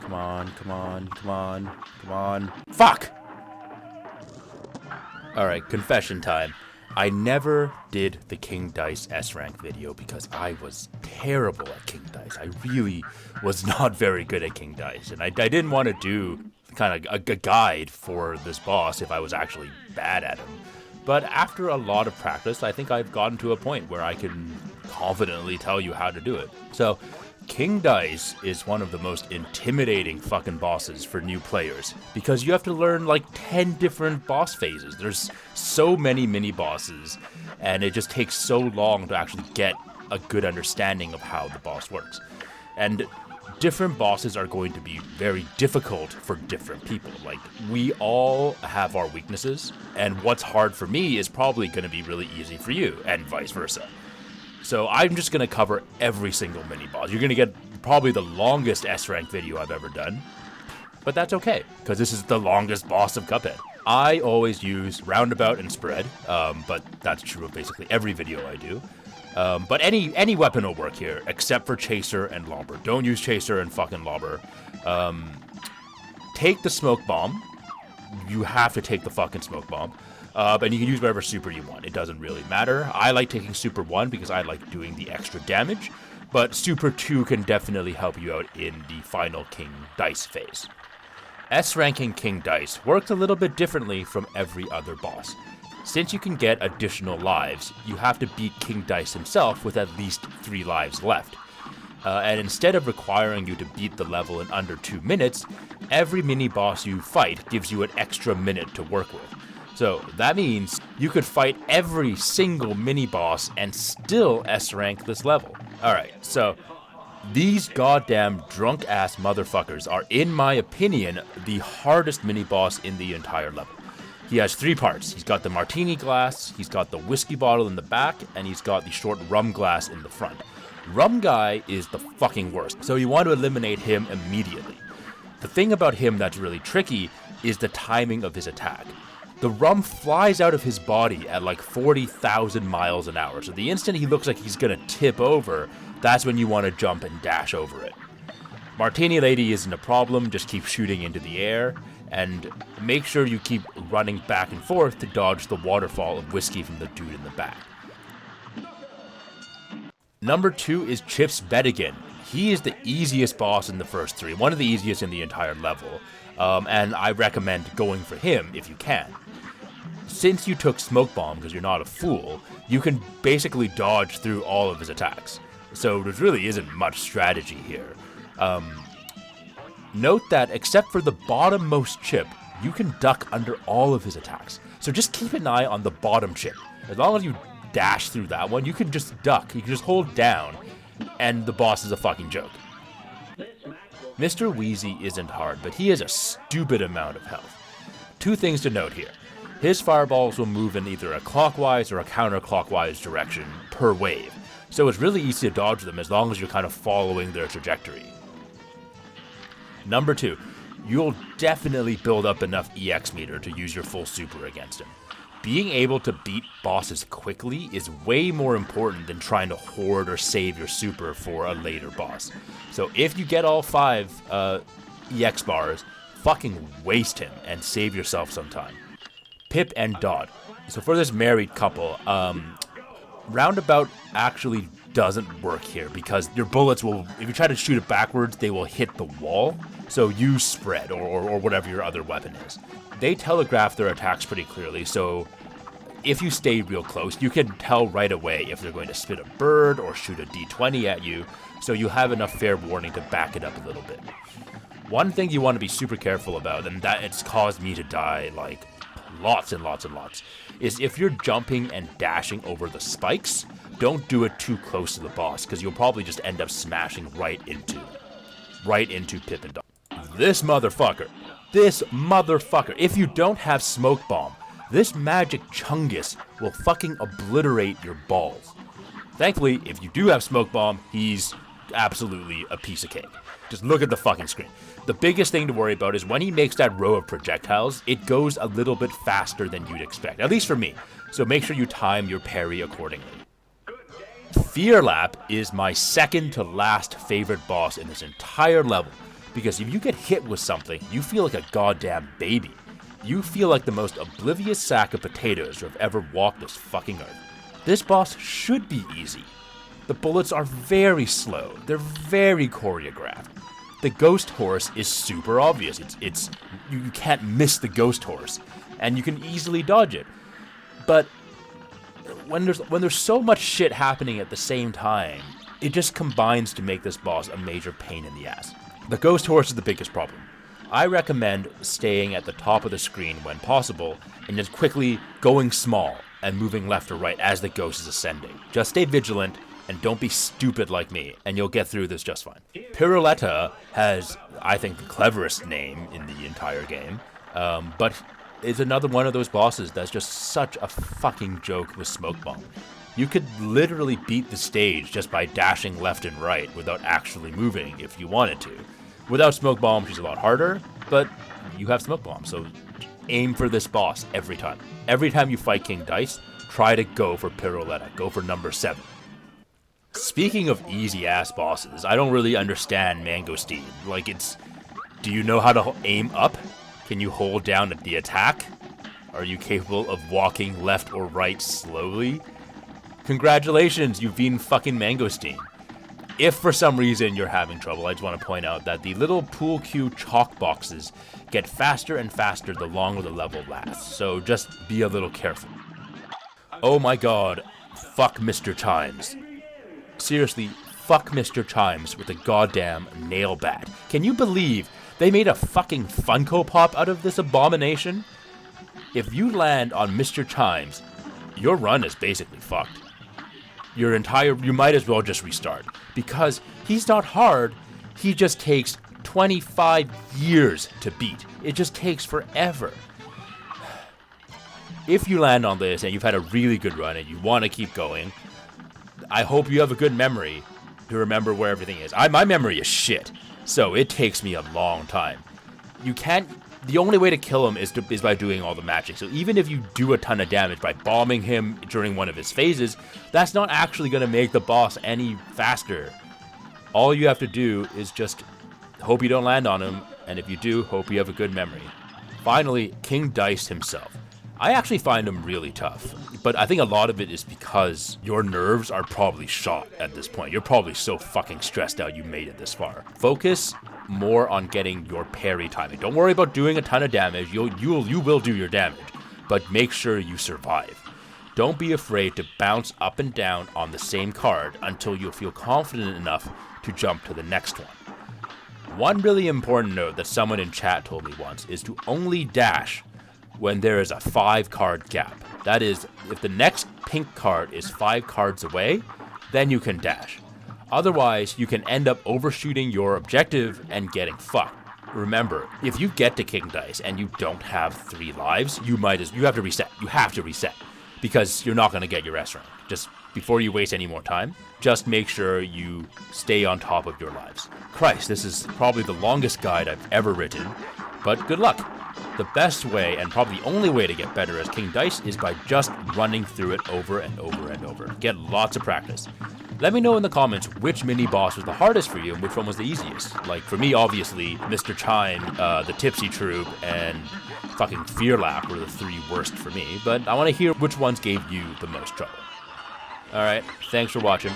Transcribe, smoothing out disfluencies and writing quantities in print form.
Come on, come on, come on, come on. Fuck! Alright, confession time. I never did the King Dice S-Rank video because I was terrible at King Dice. I really was not very good at King Dice. And I didn't want to do kind of a guide for this boss if I was actually bad at him. But after a lot of practice, I think I've gotten to a point where I can confidently tell you how to do it. So, King Dice is one of the most intimidating fucking bosses for new players because you have to learn like 10 different boss phases. There's so many mini-bosses and it just takes so long to actually get a good understanding of how the boss works. And different bosses are going to be very difficult for different people. Like, we all have our weaknesses, and what's hard for me is probably going to be really easy for you, and vice versa. So I'm just going to cover every single mini-boss. You're going to get probably the longest S-Rank video I've ever done. But that's okay, because this is the longest boss of Cuphead. I always use roundabout and spread, but that's true of basically every video I do. But any weapon will work here, except for Chaser and Lobber. Don't use Chaser and fucking Lobber. Take the Smoke Bomb. You have to take the fucking Smoke Bomb. And you can use whatever super you want. It doesn't really matter. I like taking Super 1 because I like doing the extra damage. But Super 2 can definitely help you out in the final King Dice phase. S-ranking King Dice works a little bit differently from every other boss. Since you can get additional lives, you have to beat King Dice himself with at least 3 lives left. And instead of requiring you to beat the level in under 2 minutes, every mini-boss you fight gives you an extra minute to work with. So that means you could fight every single mini-boss and still S-rank this level. Alright, so these goddamn drunk-ass motherfuckers are, in my opinion, the hardest mini-boss in the entire level. He has 3 parts. He's got the martini glass, he's got the whiskey bottle in the back, and he's got the short rum glass in the front. Rum guy is the fucking worst, so you want to eliminate him immediately. The thing about him that's really tricky is the timing of his attack. The rum flies out of his body at like 40,000 miles an hour, so the instant he looks like he's gonna tip over, that's when you want to jump and dash over it. Martini Lady isn't a problem, just keep shooting into the air, and make sure you keep running back and forth to dodge the waterfall of whiskey from the dude in the back. Number 2 is Chip's Bettigan. He is the easiest boss in the first 3, one of the easiest in the entire level, and I recommend going for him if you can. Since you took Smoke Bomb, because you're not a fool, you can basically dodge through all of his attacks. So there really isn't much strategy here. Note that except for the bottommost chip, you can duck under all of his attacks. So just keep an eye on the bottom chip. As long as you dash through that one, you can just duck. You can just hold down, and the boss is a fucking joke. Mr. Wheezy isn't hard, but he has a stupid amount of health. 2 things to note here. His fireballs will move in either a clockwise or a counterclockwise direction per wave, so it's really easy to dodge them as long as you're kind of following their trajectory. Number 2, you'll definitely build up enough EX meter to use your full super against him. Being able to beat bosses quickly is way more important than trying to hoard or save your super for a later boss. So if you get all 5 EX bars, fucking waste him and save yourself some time. Pip and Dot. So for this married couple, roundabout actually doesn't work here because your bullets will, if you try to shoot it backwards, they will hit the wall. So use spread or whatever your other weapon is. They telegraph their attacks pretty clearly, so if you stay real close, you can tell right away if they're going to spit a bird or shoot a D20 at you, so you have enough fair warning to back it up a little bit. One thing you want to be super careful about, and that it's caused me to die like lots and lots and lots, is if you're jumping and dashing over the spikes, don't do it too close to the boss, because you'll probably just end up smashing right into Pip and Dot. This motherfucker, if you don't have Smoke Bomb, this magic chungus will fucking obliterate your balls. Thankfully, if you do have Smoke Bomb, he's absolutely a piece of cake. Just look at the fucking screen. The biggest thing to worry about is when he makes that row of projectiles, it goes a little bit faster than you'd expect, at least for me, so make sure you time your parry accordingly. Phear Lap is my second to last favorite boss in this entire level, because if you get hit with something, you feel like a goddamn baby. You feel like the most oblivious sack of potatoes who have ever walked this fucking earth. This boss should be easy. The bullets are very slow. They're very choreographed. The ghost horse is super obvious. You can't miss the ghost horse, and you can easily dodge it. But when there's so much shit happening at the same time, it just combines to make this boss a major pain in the ass. The ghost horse is the biggest problem. I recommend staying at the top of the screen when possible and just quickly going small and moving left or right as the ghost is ascending. Just stay vigilant and don't be stupid like me, and you'll get through this just fine. Pirouletta has, I think, the cleverest name in the entire game, but is another one of those bosses that's just such a fucking joke with Smoke Bomb. You could literally beat the stage just by dashing left and right without actually moving if you wanted to. Without Smoke Bomb, she's a lot harder, but you have Smoke Bomb, so aim for this boss every time. Every time you fight King Dice, try to go for Pirouletta. Go for number 7. Speaking of easy-ass bosses, I don't really understand Mangosteen. Do you know how to aim up? Can you hold down the attack? Are you capable of walking left or right slowly? Congratulations, you've beaten fucking Mangosteen. If for some reason you're having trouble, I just want to point out that the little pool cue chalk boxes get faster and faster the longer the level lasts, so just be a little careful. Oh my god, fuck Mr. Chimes. Seriously, fuck Mr. Chimes with a goddamn nail bat. Can you believe they made a fucking Funko Pop out of this abomination? If you land on Mr. Chimes, your run is basically fucked. You might as well just restart. Because he's not hard, he just takes 25 years to beat. It just takes forever. If you land on this and you've had a really good run and you want to keep going, I hope you have a good memory to remember where everything is. My memory is shit, so it takes me a long time. The only way to kill him is by doing all the magic. So even if you do a ton of damage by bombing him during one of his phases, that's not actually going to make the boss any faster. All you have to do is just hope you don't land on him, and if you do, hope you have a good memory. Finally, King Dice himself. I actually find him really tough, but I think a lot of it is because your nerves are probably shot at this point. You're probably so fucking stressed out you made it this far. Focus more on getting your parry timing. Don't worry about doing a ton of damage. You will do your damage, but make sure you survive. Don't be afraid to bounce up and down on the same card until you feel confident enough to jump to the next one. One really important note that someone in chat told me once is to only dash when there is a 5-card gap. That is, if the next pink card is 5 cards away, then you can dash. Otherwise, you can end up overshooting your objective and getting fucked. Remember, if you get to King Dice and you don't have 3 lives, you have to reset. You have to reset, because you're not going to get your S rank. Just before you waste any more time, just make sure you stay on top of your lives. Christ, this is probably the longest guide I've ever written, but good luck. The best way, and probably the only way to get better as King Dice, is by just running through it over and over and over. Get lots of practice. Let me know in the comments which mini-boss was the hardest for you and which one was the easiest. Like, for me, obviously, Mr. Chime, the Tipsy Troop, and fucking Phear Lap were the 3 worst for me, but I want to hear which ones gave you the most trouble. Alright, thanks for watching.